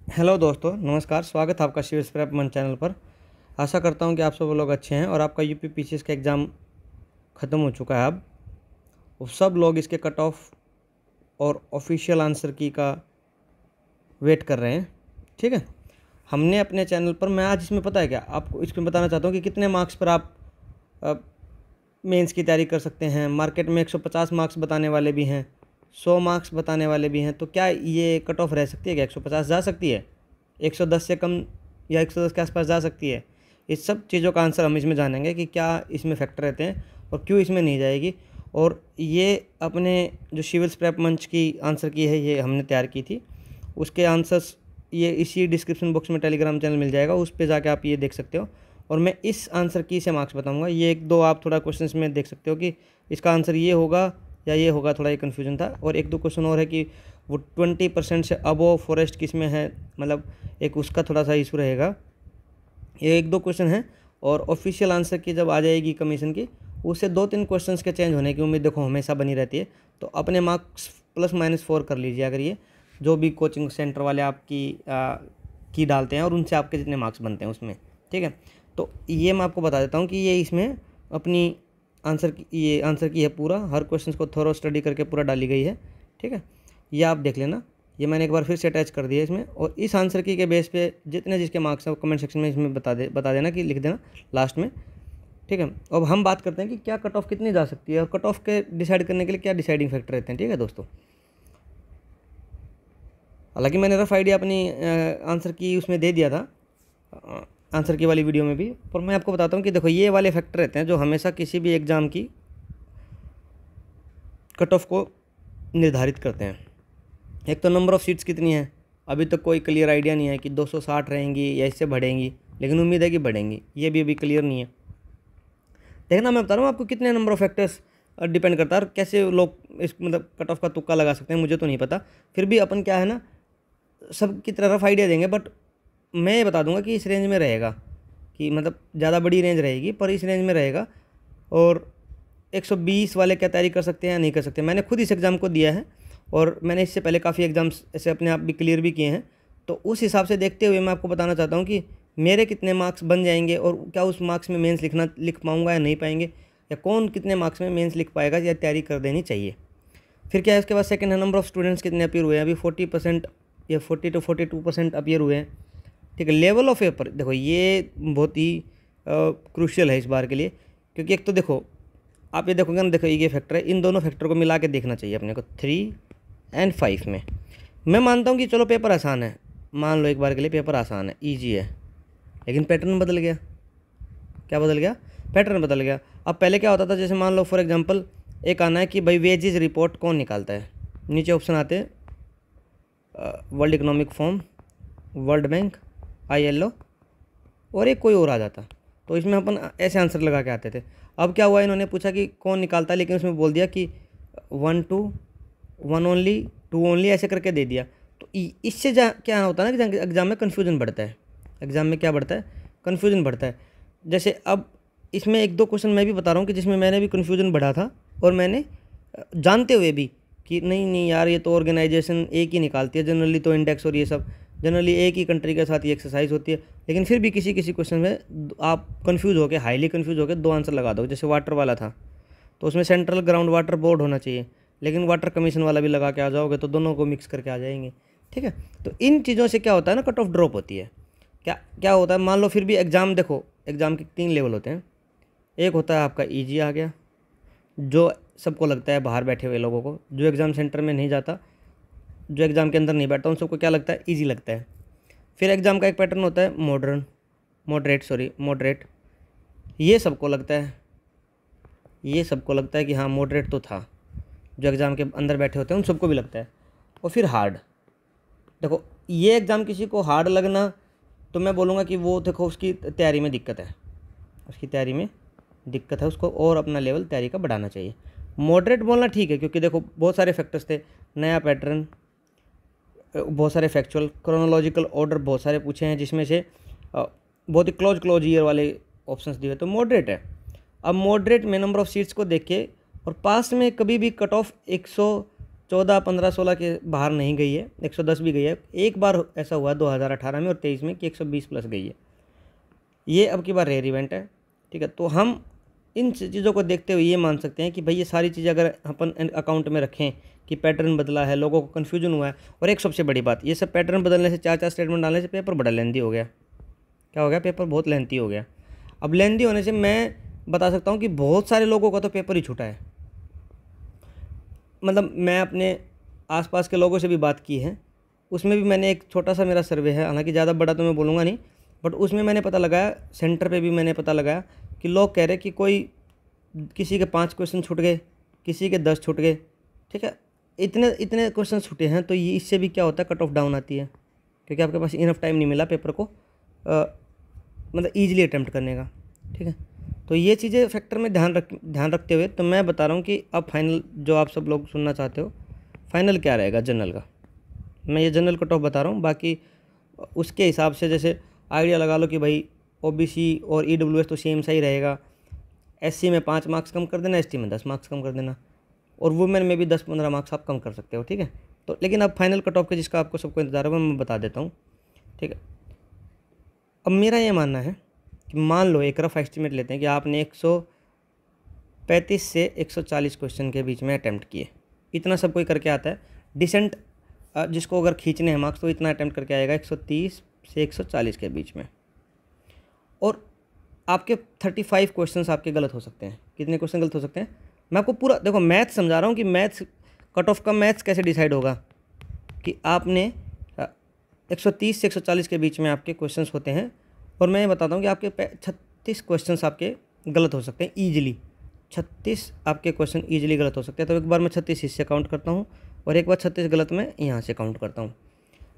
Hello दोस्तों, नमस्कार। स्वागत है आपका शिव स्क्रैप मन चैनल पर। आशा करता हूं कि आप सब लोग अच्छे हैं और आपका यूपी पीसीएस का एग्ज़ाम ख़त्म हो चुका है। अब सब लोग इसके कट ऑफ और ऑफिशियल आंसर की का वेट कर रहे हैं। ठीक है, हमने अपने चैनल पर, मैं आज इसमें पता है क्या आपको इसमें बताना चाहता हूँ कि कितने मार्क्स पर आप मेंस की तैयारी कर सकते हैं। मार्केट में 150 मार्क्स बताने वाले भी हैं, 100 मार्क्स बताने वाले भी हैं। तो क्या ये कट ऑफ रह सकती है? क्या 150 जा सकती है? 110 से कम या 110 के आसपास जा सकती है? इस सब चीज़ों का आंसर हम इसमें जानेंगे कि क्या इसमें फैक्टर रहते हैं और क्यों इसमें नहीं जाएगी। और ये अपने जो सिविल प्रेप मंच की आंसर की है, ये हमने तैयार की थी। उसके आंसर्स ये इसी डिस्क्रिप्शन बॉक्स में टेलीग्राम चैनल मिल जाएगा, उस पर जाके आप ये देख सकते हो। और मैं इस आंसर की से मार्क्स बताऊंगा। ये एक दो आप थोड़ा क्वेश्चंस में देख सकते हो कि इसका आंसर ये होगा या ये होगा, थोड़ा ये कन्फ्यूजन था। और एक दो क्वेश्चन और है कि वो 20% से अबव फॉरेस्ट किस में है, मतलब एक उसका थोड़ा सा इशू रहेगा। ये एक दो क्वेश्चन हैं। और ऑफिशियल आंसर की जब आ जाएगी कमीशन की, उससे 2-3 क्वेश्चंस के चेंज होने की उम्मीद देखो हमेशा बनी रहती है। तो अपने मार्क्स +-4 कर लीजिए, अगर ये जो भी कोचिंग सेंटर वाले आपकी डालते हैं और उनसे आपके जितने मार्क्स बनते हैं उसमें। ठीक है, तो ये मैं आपको बता देता हूँ कि ये इसमें अपनी ये आंसर की है पूरा, हर क्वेश्चन को थोड़ा स्टडी करके पूरा डाली गई है। ठीक है, ये आप देख लेना। ये मैंने एक बार फिर से अटैच कर दिया इसमें। और इस आंसर की के बेस पे जितने जिसके मार्क्स हैं वो कमेंट सेक्शन में इसमें बता देना कि लिख देना लास्ट में। ठीक है, अब हम बात करते हैं कि क्या कट ऑफ कितनी जा सकती है और कट ऑफ के डिसाइड करने के लिए क्या डिसाइडिंग फैक्टर रहते हैं। ठीक है दोस्तों, हालांकि मैंने रफ आइडिया अपनी आंसर की उसमें दे दिया था, आंसर की वाली वीडियो में भी। पर मैं आपको बताता हूँ कि देखो ये वाले फैक्टर रहते हैं जो हमेशा किसी भी एग्ज़ाम की कट ऑफ को निर्धारित करते हैं। एक तो नंबर ऑफ़ सीट्स कितनी है, अभी तक कोई क्लियर आइडिया नहीं है कि 260 रहेंगी या इससे बढ़ेंगी, लेकिन उम्मीद है कि बढ़ेंगी। ये भी अभी क्लियर नहीं है। देखना, मैं बता रहा हूँ आपको कितने नंबर ऑफ़ फैक्टर्स डिपेंड करता है और कैसे लोग इस मतलब कट ऑफ का तुक्का लगा सकते हैं, मुझे तो नहीं पता। फिर भी अपन क्या है ना, सब की तरह रफ आइडिया देंगे। बट मैं ये बता दूंगा कि इस रेंज में रहेगा, कि मतलब ज़्यादा बड़ी रेंज रहेगी पर इस रेंज में रहेगा। और 120 वाले क्या तैयारी कर सकते हैं या नहीं कर सकते। मैंने खुद इस एग्ज़ाम को दिया है और मैंने इससे पहले काफ़ी एग्ज़ाम्स ऐसे अपने आप भी क्लियर भी किए हैं। तो उस हिसाब से देखते हुए मैं आपको बताना चाहता हूँ कि मेरे कितने मार्क्स बन जाएंगे और क्या उस मार्क्स में मेंस लिख पाऊँगा या नहीं पाएंगे, या कौन कितने मार्क्स में मेंस लिख पाएगा या तैयारी कर देनी चाहिए। फिर क्या है उसके बाद सेकंड है, नंबर ऑफ़ स्टूडेंट्स कितने अपीयर हुए हैं। अभी 40% या 40 to 42% अपीयर हुए हैं। ठीक है, लेवल ऑफ पेपर देखो, ये बहुत ही क्रूशियल है इस बार के लिए। क्योंकि एक तो देखो, आप ये देखोगे ना, देखो ये फैक्टर है, इन दोनों फैक्टर को मिला के देखना चाहिए अपने को 3 और 5 में। मैं मानता हूँ कि चलो पेपर आसान है, मान लो एक बार के लिए पेपर आसान है, ईजी है, लेकिन पैटर्न बदल गया। क्या बदल गया? पैटर्न बदल गया। अब पहले क्या होता था, जैसे मान लो फॉर एग्जांपल एक आना है कि भाई वेजेस रिपोर्ट कौन निकालता है। नीचे ऑप्शन आते हैं world economic forum, world bank, ILO और एक कोई और आ जाता। तो इसमें अपन ऐसे आंसर लगा के आते थे। अब क्या हुआ, इन्होंने पूछा कि कौन निकालता है, लेकिन उसमें बोल दिया कि 1 to 1 ओनली, 2 ओनली, ऐसे करके दे दिया। तो इससे क्या होता है ना कि एग्ज़ाम में कन्फ्यूजन बढ़ता है। एग्ज़ाम में क्या बढ़ता है? कन्फ्यूजन बढ़ता है। जैसे अब इसमें एक दो क्वेश्चन मैं भी बता रहा हूँ कि जिसमें मैंने भी कन्फ्यूजन बढ़ा था, और मैंने जानते हुए भी कि नहीं नहीं यार, ये तो ऑर्गेनाइजेशन एक ही निकालती है जनरली, तो इंडेक्स और ये सब जनरली एक ही कंट्री के साथ ये एक्सरसाइज होती है। लेकिन फिर भी किसी किसी क्वेश्चन में आप कंफ्यूज होकर, हाईली कंफ्यूज होकर 2 आंसर लगा दो। जैसे वाटर वाला था तो उसमें सेंट्रल ग्राउंड वाटर बोर्ड होना चाहिए, लेकिन वाटर कमीशन वाला भी लगा के आ जाओगे तो दोनों को मिक्स करके आ जाएंगे। ठीक है, तो इन चीज़ों से क्या होता है ना, कट ऑफ ड्रॉप होती है। क्या क्या होता है, मान लो फिर भी एग्ज़ाम, देखो एग्ज़ाम के 3 लेवल होते हैं। एक होता है आपका ईजी आ गया, जो सबको लगता है बाहर बैठे हुए लोगों को, जो एग्ज़ाम सेंटर में नहीं जाता, जो एग्ज़ाम के अंदर नहीं बैठता, उन सबको क्या लगता है, ईजी लगता है। फिर एग्ज़ाम का एक पैटर्न होता है मॉडरेट। ये सबको लगता है, कि हाँ मॉडरेट तो था, जो एग्ज़ाम के अंदर बैठे होते हैं उन सबको भी लगता है। और फिर हार्ड। देखो ये एग्ज़ाम किसी को हार्ड लगना, तो मैं बोलूँगा कि वो देखो उसकी तैयारी में दिक्कत है, उसको और अपना लेवल तैयारी का बढ़ाना चाहिए। मॉडरेट बोलना ठीक है, क्योंकि देखो बहुत सारे फैक्टर्स थे, नया पैटर्न, बहुत सारे फैक्चुअल, क्रोनोलॉजिकल ऑर्डर बहुत सारे पूछे हैं, जिसमें से बहुत ही क्लोज ईयर वाले ऑप्शंस दिए, तो मॉडरेट है। अब मॉडरेट में नंबर ऑफ़ सीट्स को देख के, और पास में कभी भी कट ऑफ 14, 15, 16 के बाहर नहीं गई है, 110 भी गई है। एक बार ऐसा हुआ 2018 में और 23 में कि 120 प्लस गई है। ये अब की बार रेयर इवेंट है, ठीक है। तो हम इन चीज़ों को देखते हुए ये मान सकते हैं कि भाई ये सारी चीज़ें अगर अपन अकाउंट में रखें कि पैटर्न बदला है, लोगों को कन्फ्यूजन हुआ है। और एक सबसे बड़ी बात, ये सब पैटर्न बदलने से 4-4 स्टेटमेंट डालने से पेपर बड़ा लेंथी हो गया। क्या हो गया? पेपर बहुत लेंथी हो गया। अब लेंथी होने से मैं बता सकता हूँ कि बहुत सारे लोगों का तो पेपर ही छूटा है। मतलब मैं अपने आसपास के लोगों से भी बात की है, उसमें भी मैंने एक छोटा सा मेरा सर्वे है, हालांकि ज़्यादा बड़ा तो मैं बोलूँगा नहीं, बट उसमें मैंने पता लगाया, सेंटर पे भी मैंने पता लगाया कि लोग कह रहे कि कोई किसी के 5 क्वेश्चन छूट गए, किसी के 10 छूट गए, ठीक है। इतने इतने क्वेश्चन छूटे हैं, तो ये इससे भी क्या होता है, कट ऑफ डाउन आती है, क्योंकि आपके पास इनफ टाइम नहीं मिला पेपर को मतलब ईजिली अटैम्प्ट करने का, ठीक है। तो ये चीज़ें फैक्टर में ध्यान रखते हुए तो मैं बता रहा हूँ कि अब फाइनल जो आप सब लोग सुनना चाहते हो, फाइनल क्या रहेगा जनरल का, मैं ये जनरल कट ऑफ बता रहा हूँ। बाकी उसके हिसाब से जैसे आइडिया लगा लो कि भाई ओबीसी और ईडब्ल्यूएस तो सेम सा ही रहेगा, एससी में 5 मार्क्स कम कर देना, एसटी में 10 मार्क्स कम कर देना, और वुमेन में भी 10-15 मार्क्स आप कम कर सकते हो, ठीक है। तो लेकिन अब फाइनल कट ऑफ के जिसका आपको सबको इंतजार है वो मैं बता देता हूँ, ठीक है। अब मेरा ये मानना है कि मान लो एक रफ एस्टिमेट लेते हैं कि आपने 135 से 140 क्वेश्चन के बीच में अटैम्प्ट किए, इतना सब कोई करके आता है। डिसेंट जिसको अगर खींचने हैं मार्क्स तो इतना अटैम्प्ट करके आएगा 130 से 140 के बीच में। और आपके 35 क्वेश्चंस आपके गलत हो सकते हैं। कितने क्वेश्चन गलत हो सकते हैं? मैं आपको पूरा देखो मैथ्स समझा रहा हूँ कि मैथ्स कट ऑफ का मैथ्स कैसे डिसाइड होगा कि आपने 130 से 140 के बीच में आपके क्वेश्चंस होते हैं। और मैं ये बताता हूँ कि आपके 36 क्वेश्चंस आपके गलत हो सकते हैं ईजिली, 36 आपके क्वेश्चन ईजिली गलत हो सकते हैं। तो एक बार मैं 36 इससे काउंट करता हूँ और एक बार 36 गलत मैं यहाँ से काउंट करता हूँ,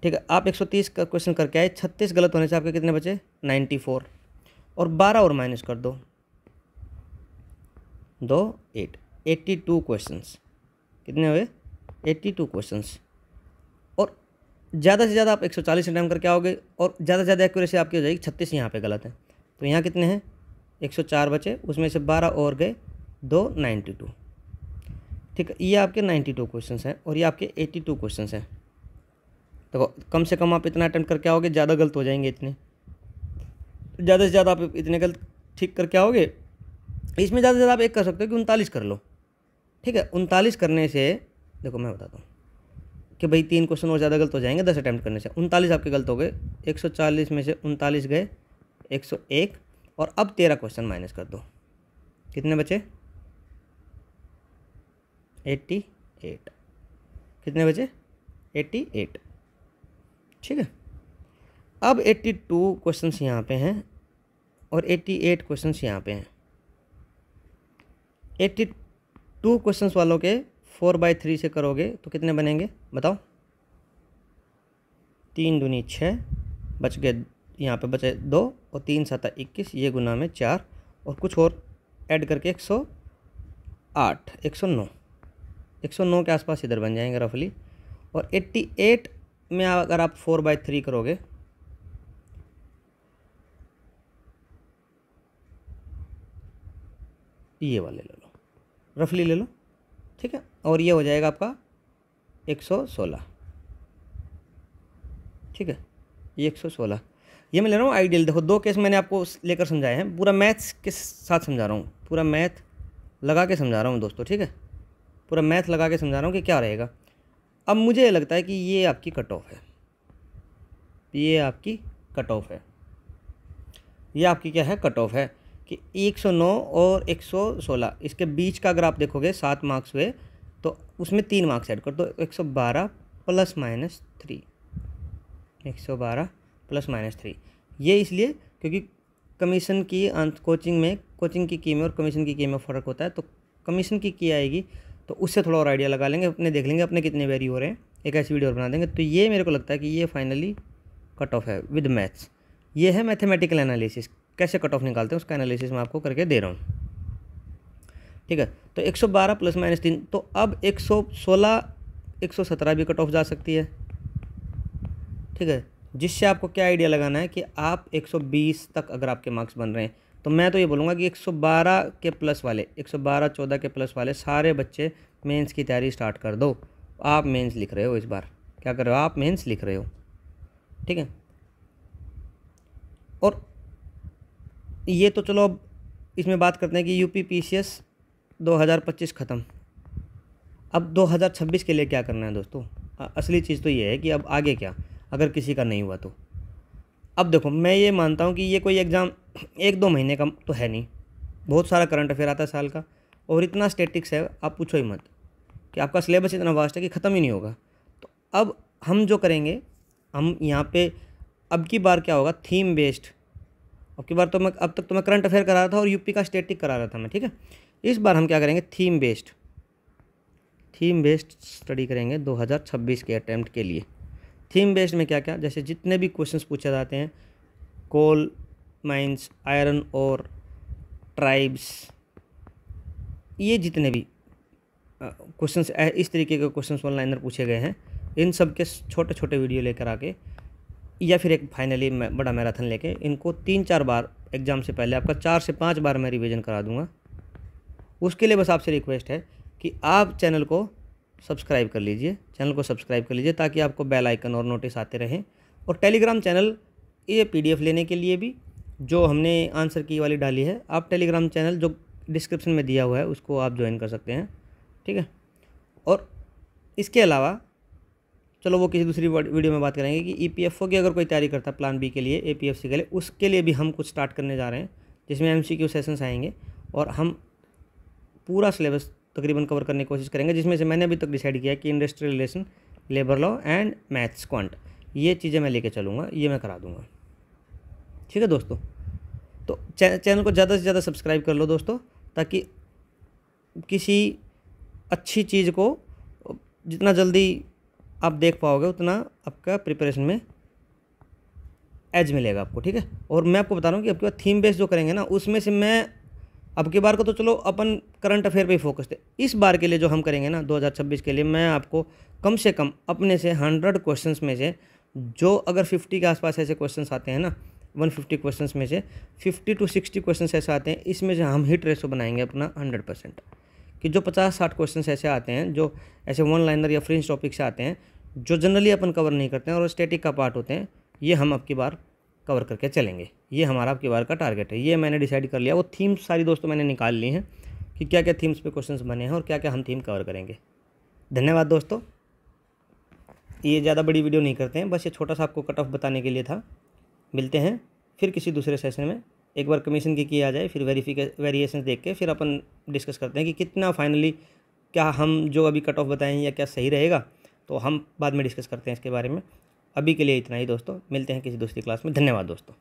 ठीक है। आप 130 का क्वेश्चन करके आए, 36 गलत होने से आपके कितने बचे? 94, और 12 और माइनस कर दो, 82 क्वेश्चंस। कितने हुए? 82 क्वेश्चंस। और ज़्यादा से ज़्यादा आप 140 अटैम्प्ट करके आओगे और ज़्यादा से ज़्यादा एक्यूरेसी आपकी हो जाएगी। 36 यहाँ पे गलत है, तो यहाँ कितने हैं? 104 बचे, उसमें से 12 और गए, 2 92, ठीक है। ये आपके 92 क्वेश्चंस हैं और ये आपके 82 क्वेश्चंस हैं। तो कम से कम आप इतना अटैम्प्ट करके आओगे, ज़्यादा गलत हो जाएंगे इतने, ज़्यादा से ज़्यादा आप इतने गलत ठीक करके आओगे। इसमें ज़्यादा से ज़्यादा आप एक कर सकते हो कि 39 कर लो, ठीक है। 39 करने से देखो मैं बताता हूँ कि भाई 3 क्वेश्चन और ज़्यादा गलत हो जाएंगे 10 अटैम्प्ट करने से। 39 आपके गलत हो गए, 140 में से 39 गए, 101, और अब 13 क्वेश्चन माइनस कर दो, कितने बचे? 88। कितने बचे? 88, ठीक है। अब 82 क्वेश्चंस यहाँ पे हैं और 88 क्वेश्चंस यहाँ पे हैं। 82 क्वेश्चंस वालों के 4/3 से करोगे तो कितने बनेंगे बताओ? 3 दूनी 6, बच गए यहाँ पे बचे 2, और 3 7 21, ये गुना में 4, और कुछ और ऐड करके 108, 109 के आसपास इधर बन जाएंगे रफली। और 88 में अगर आप 4/3 करोगे ये वाले ले लो, रफली ले लो, ठीक है। और ये हो जाएगा आपका 116, ठीक है। ये 116 ये मैं ले रहा हूँ आइडियल। देखो 2 केस मैंने आपको लेकर समझाए हैं, पूरा मैथ्स के साथ समझा रहा हूँ, पूरा मैथ लगा के समझा रहा हूँ दोस्तों, ठीक है। पूरा मैथ लगा के समझा रहा हूँ कि क्या रहेगा। अब मुझे लगता है कि ये आपकी कट ऑफ है, ये आपकी कट ऑफ है, ये आपकी क्या है? कट ऑफ है कि 109 और 116 इसके बीच का अगर आप देखोगे 7 मार्क्स हुए तो उसमें 3 मार्क्स ऐड कर दो, 112 प्लस माइनस 3, 112 प्लस माइनस 3। ये इसलिए क्योंकि कमीशन की कोचिंग की में और कमीशन की में फ़र्क होता है। तो कमीशन की आएगी तो उससे थोड़ा और आइडिया लगा लेंगे, अपने देख लेंगे अपने कितने वेरी हो रहे हैं, एक ऐसी वीडियो और बना देंगे। तो ये मेरे को लगता है कि ये फाइनली कट ऑफ है विद मैथ्स। ये है मैथमेटिकल एनालिसिस, कैसे कट ऑफ निकालते हैं उसका एनालिसिस मैं आपको करके दे रहा हूँ, ठीक है। तो 112 प्लस माइनस 3, तो अब 116 117 भी कट ऑफ जा सकती है, ठीक है। जिससे आपको क्या आइडिया लगाना है कि आप 120 तक अगर आपके मार्क्स बन रहे हैं तो मैं तो ये बोलूँगा कि 112 के प्लस वाले 112 14 के प्लस वाले सारे बच्चे मेंस की तैयारी स्टार्ट कर दो। आप मेंस लिख रहे हो, इस बार क्या कर रहे हो, आप मेंस लिख रहे हो, ठीक है। और ये तो चलो अब इसमें बात करते हैं कि यूपी पीसीएस 2025 ख़त्म। अब 2026 के लिए क्या करना है दोस्तों। असली चीज़ तो ये है कि अब आगे क्या, अगर किसी का नहीं हुआ तो। अब देखो, मैं ये मानता हूँ कि ये कोई एग्ज़ाम 1-2 महीने का तो है नहीं, बहुत सारा करंट अफेयर आता है साल का, और इतना स्टैटिक्स है आप पूछो ही मत, कि आपका सिलेबस इतना वास्ट है कि ख़त्म ही नहीं होगा। तो अब हम जो करेंगे, हम यहाँ पे अब की बार क्या होगा, थीम बेस्ड। अब की बार तो मैं, अब तक तो मैं करंट अफेयर करा रहा था और यूपी का स्टैटिक करा रहा था मैं, ठीक है। इस बार हम क्या करेंगे, थीम बेस्ड स्टडी करेंगे 2026 के अटैम्प्ट के लिए। थीम बेस्ड में क्या क्या, जैसे जितने भी क्वेश्चंस पूछे जाते हैं, कोल माइंस, आयरन और ट्राइब्स, ये जितने भी क्वेश्चंस इस तरीके के क्वेश्चंस ऑनलाइनर पूछे गए हैं, इन सब के छोटे छोटे वीडियो लेकर आके, या फिर एक फाइनली बड़ा मैराथन लेके इनको 3-4 बार एग्ज़ाम से पहले, आपका 4 से 5 बार मैं रिवीजन करा दूंगा। उसके लिए बस आपसे रिक्वेस्ट है कि आप चैनल को सब्सक्राइब कर लीजिए, ताकि आपको बेल आइकन और नोटिस आते रहें। और टेलीग्राम चैनल, ये PDF लेने के लिए भी जो हमने आंसर की वाली डाली है, आप टेलीग्राम चैनल जो डिस्क्रिप्शन में दिया हुआ है उसको आप ज्वाइन कर सकते हैं, ठीक है। और इसके अलावा चलो वो किसी दूसरी वीडियो में बात करेंगे कि EPFO की अगर कोई तैयारी करता है प्लान बी के लिए, APFC के लिए, उसके लिए भी हम कुछ स्टार्ट करने जा रहे हैं, जिसमें MCQ सेशंस आएंगे और हम पूरा सिलेबस तकरीबन कवर करने की कोशिश करेंगे, जिसमें से मैंने अभी तक डिसाइड किया है कि industrial relation, labour law and maths quant, ये चीज़ें मैं लेके चलूँगा, ये मैं करा दूँगा, ठीक है दोस्तों। तो चैनल को ज़्यादा से ज़्यादा सब्सक्राइब कर लो दोस्तों, ताकि किसी अच्छी चीज़ को जितना जल्दी आप देख पाओगे उतना आपका प्रिपरेशन में एज मिलेगा आपको, ठीक है। और मैं आपको बता रहा हूँ कि आपके बाद थीम बेस्ड जो करेंगे ना, उसमें से मैं अब की बार को तो चलो अपन करंट अफेयर पे ही फोकस थे, इस बार के लिए जो हम करेंगे ना 2026 के लिए, मैं आपको कम से कम अपने से 100 क्वेश्चंस में से, जो अगर 50 के आसपास ऐसे क्वेश्चंस आते हैं ना, 150 क्वेश्चंस में से 50 to 60 क्वेश्चंस ऐसे आते हैं, इसमें से हम हिट रेशो बनाएंगे अपना 100%। कि जो 50-60 क्वेश्चंस ऐसे आते हैं, जो ऐसे वन लाइनर या फ्रिंज टॉपिक से आते हैं, जो जनरली अपन कवर नहीं करते हैं और स्टैटिक का पार्ट होते हैं, ये हम अब की बार कवर करके चलेंगे। ये हमारा अब की बार का टारगेट है, ये मैंने डिसाइड कर लिया। वो थीम्स सारी दोस्तों मैंने निकाल ली हैं कि क्या क्या थीम्स पे क्वेश्चंस बने हैं और क्या क्या हम थीम कवर करेंगे। धन्यवाद दोस्तों, ये ज़्यादा बड़ी वीडियो नहीं करते हैं, बस ये छोटा सा आपको कट ऑफ बताने के लिए था। मिलते हैं फिर किसी दूसरे सेशन में, एक बार कमीशन की आ जाए, फिर वेरिएशंस देख के फिर अपन डिस्कस करते हैं कि कितना फाइनली, क्या हम जो अभी कट ऑफ बताएं या क्या सही रहेगा, तो हम बाद में डिस्कस करते हैं इसके बारे में। अभी के लिए इतना ही दोस्तों, मिलते हैं किसी दूसरी क्लास में। धन्यवाद दोस्तों।